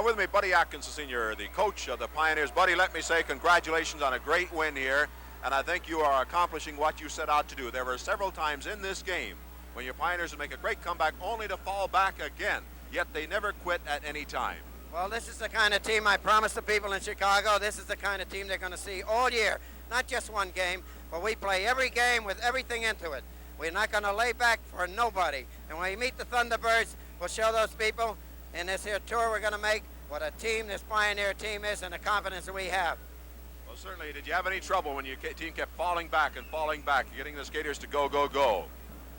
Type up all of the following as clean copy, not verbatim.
With me, Buddy Atkinson, Sr., the coach of the Pioneers. Buddy, let me say congratulations on a great win here, and I think you are accomplishing what you set out to do. There were several times in this game when your Pioneers would make a great comeback only to fall back again, yet they never quit at any time. Well, this is the kind of team I promised the people in Chicago. This is the kind of team they're going to see all year, not just one game, but we play every game with everything into it. We're not going to lay back for nobody, and when we meet the Thunderbirds, we'll show those people in this here tour we're going to make what a team this Pioneer team is and the confidence that we have. Well, certainly. Did you have any trouble when your team kept falling back, getting the skaters to go, go, go?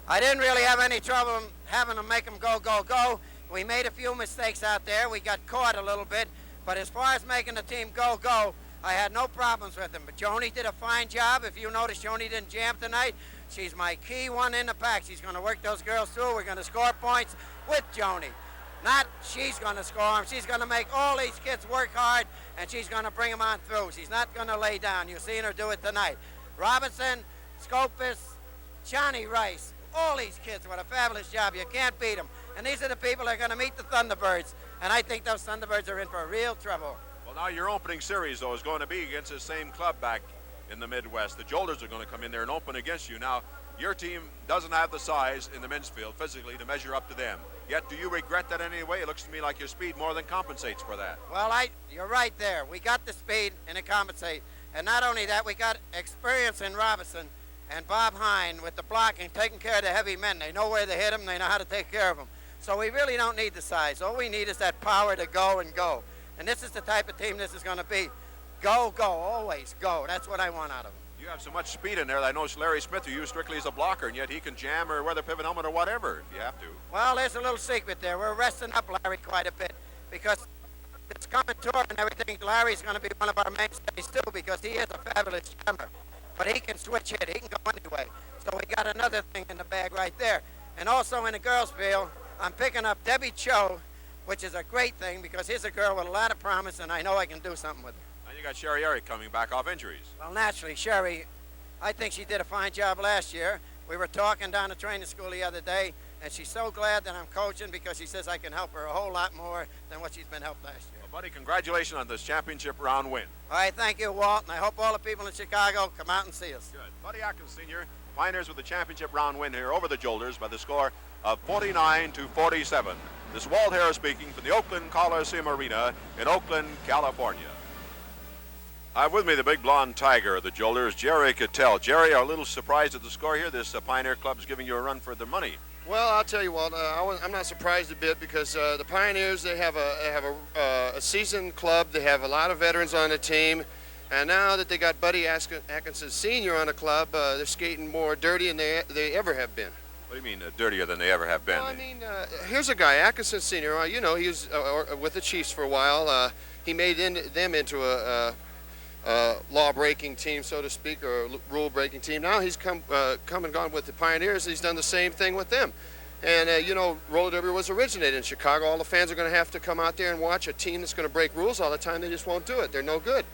I didn't really have any trouble having them make them go, go, go. We made a few mistakes out there. We got caught a little bit. But as far as making the team go, go, I had no problems with them. But Joni did a fine job. If you notice, Joni didn't jam tonight. She's my key one in the pack. She's going to work those girls through. We're going to score points with Joni. Not she's going to score them. She's going to make all these kids work hard, and she's going to bring them on through. She's not going to lay down. You've seen her do it tonight. Robinson, Scopus, Johnny Rice, all these kids, what a fabulous job. You can't beat them. And these are the people that are going to meet the Thunderbirds, and I think those Thunderbirds are in for real trouble. Well, now your opening series, though, is going to be against the same club back in the Midwest. The Jolters are going to come in there and open against you. Now, your team doesn't have the size in the men's field physically to measure up to them. Yet, do you regret that in any way? It looks to me like your speed more than compensates for that. Well, you're right there. We got the speed and it compensates. And not only that, we got experience in Robinson and Bob Hine with the blocking, taking care of the heavy men. They know where to hit them. They know how to take care of them. So we really don't need the size. All we need is that power to go and go. And this is the type of team this is going to be. Go, go, always go. That's what I want out of them. You have so much speed in there that I know Larry Smith, who used strictly as a blocker, and yet he can jam or weather pivot helmet or whatever if you have to. Well, there's a little secret there. We're resting up Larry quite a bit because it's coming tour and everything. Larry's going to be one of our mainstays too because he is a fabulous jammer. But he can switch hit. He can go anyway. So we got another thing in the bag right there. And also in the girls' field, I'm picking up Debbie Cho, which is a great thing because here's a girl with a lot of promise, and I know I can do something with her. And you got Sherry Eric coming back off injuries. Well, naturally, Sherry, I think she did a fine job last year. We were talking down at training school the other day, and she's so glad that I'm coaching because she says I can help her a whole lot more than what she's been helped last year. Well, buddy, congratulations on this championship round win. All right, thank you, Walt, and I hope all the people in Chicago come out and see us. Good. Buddy Atkinson, Sr., Pioneers with the championship round win here over the Jolters by the score of 49-47. This is Walt Harris speaking from the Oakland Coliseum Arena in Oakland, California. I have with me the big blonde tiger of the Jolters, Jerry Cattell. Jerry, are a little surprised at the score here. This Pioneer Club is giving you a run for their money. Well, I'll tell you, Walt, I'm not surprised a bit because the Pioneers, they have a seasoned club. They have a lot of veterans on the team. And now that they got Buddy Atkinson Sr. on the club, they're skating more dirty than they ever have been. What do you mean dirtier than they ever have been? Well, I mean, here's a guy, Atkinson Sr., you know, he was with the Chiefs for a while. He made them into a law-breaking team, so to speak, or a rule-breaking team. Now he's come and gone with the Pioneers. He's done the same thing with them. And, you know, roller derby was originated in Chicago. All the fans are going to have to come out there and watch a team that's going to break rules all the time. They just won't do it. They're no good.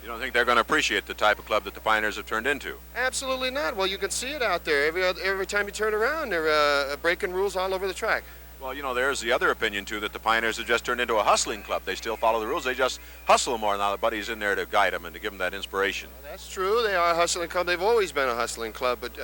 You don't think they're going to appreciate the type of club that the Pioneers have turned into? Absolutely not. Well, you can see it out there. Every time you turn around, they're breaking rules all over the track. Well, you know, there's the other opinion, too, that the Pioneers have just turned into a hustling club. They still follow the rules. They just hustle more now that Buddy's in there to guide them and to give them that inspiration. Well, that's true. They are a hustling club. They've always been a hustling club. But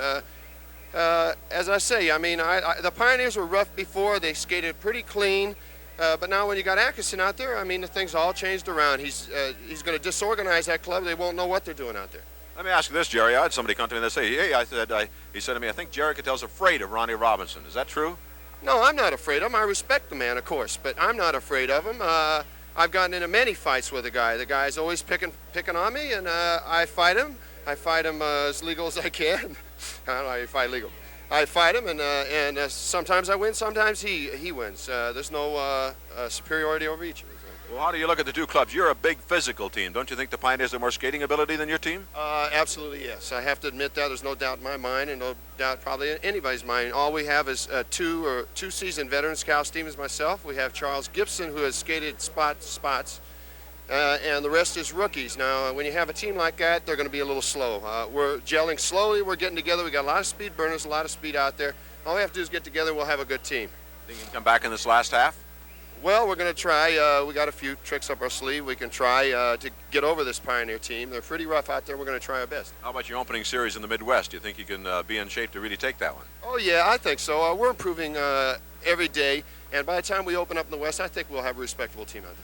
as I say, I mean, the Pioneers were rough before. They skated pretty clean. But now when you got Atkinson out there, I mean, the things all changed around. He's going to disorganize that club. They won't know what they're doing out there. Let me ask you this, Jerry. I had somebody come to me and say, hey, he said to me, I think Jerry Cattell's afraid of Ronnie Robinson. Is that true? No, I'm not afraid of him. I respect the man, of course, but I'm not afraid of him. I've gotten into many fights with the guy. The guy's always picking on me, and I fight him. I fight him as legal as I can. I don't know how you fight legal. I fight him, and sometimes I win, sometimes he wins. There's no superiority over each of us. Well, how do you look at the two clubs? You're a big physical team. Don't you think the Pioneers have more skating ability than your team? Absolutely, yes. I have to admit that. There's no doubt in my mind, and no doubt probably in anybody's mind. All we have is two seasoned veterans, Cal Stevens, myself. We have Charles Gibson, who has skated spots, and the rest is rookies. Now, when you have a team like that, they're going to be a little slow. We're gelling slowly. We're getting together. We got a lot of speed burners, a lot of speed out there. All we have to do is get together. We'll have a good team. Think you can come back in this last half? Well, we're going to try. We got a few tricks up our sleeve. We can try to get over this Pioneer team. They're pretty rough out there. We're going to try our best. How about your opening series in the Midwest? Do you think you can be in shape to really take that one? Oh, yeah, I think so. We're improving every day. And by the time we open up in the West, I think we'll have a respectable team out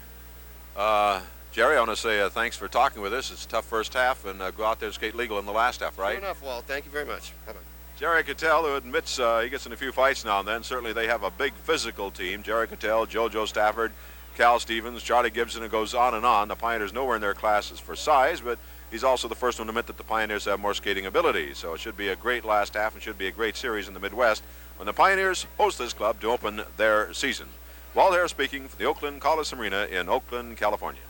there. Jerry, I want to say thanks for talking with us. It's a tough first half, and go out there and skate legal in the last half, right? Fair enough, Walt. Thank you very much. Bye-bye. Jerry Cattell, who admits he gets in a few fights now and then. Certainly they have a big physical team. Jerry Cattell, JoJo Stafford, Cal Stevens, Charlie Gibson, it goes on and on. The Pioneers nowhere in their classes for size, but he's also the first one to admit that the Pioneers have more skating ability. So it should be a great last half and should be a great series in the Midwest when the Pioneers host this club to open their season. Walt Harris speaking for the Oakland Coliseum Arena in Oakland, California.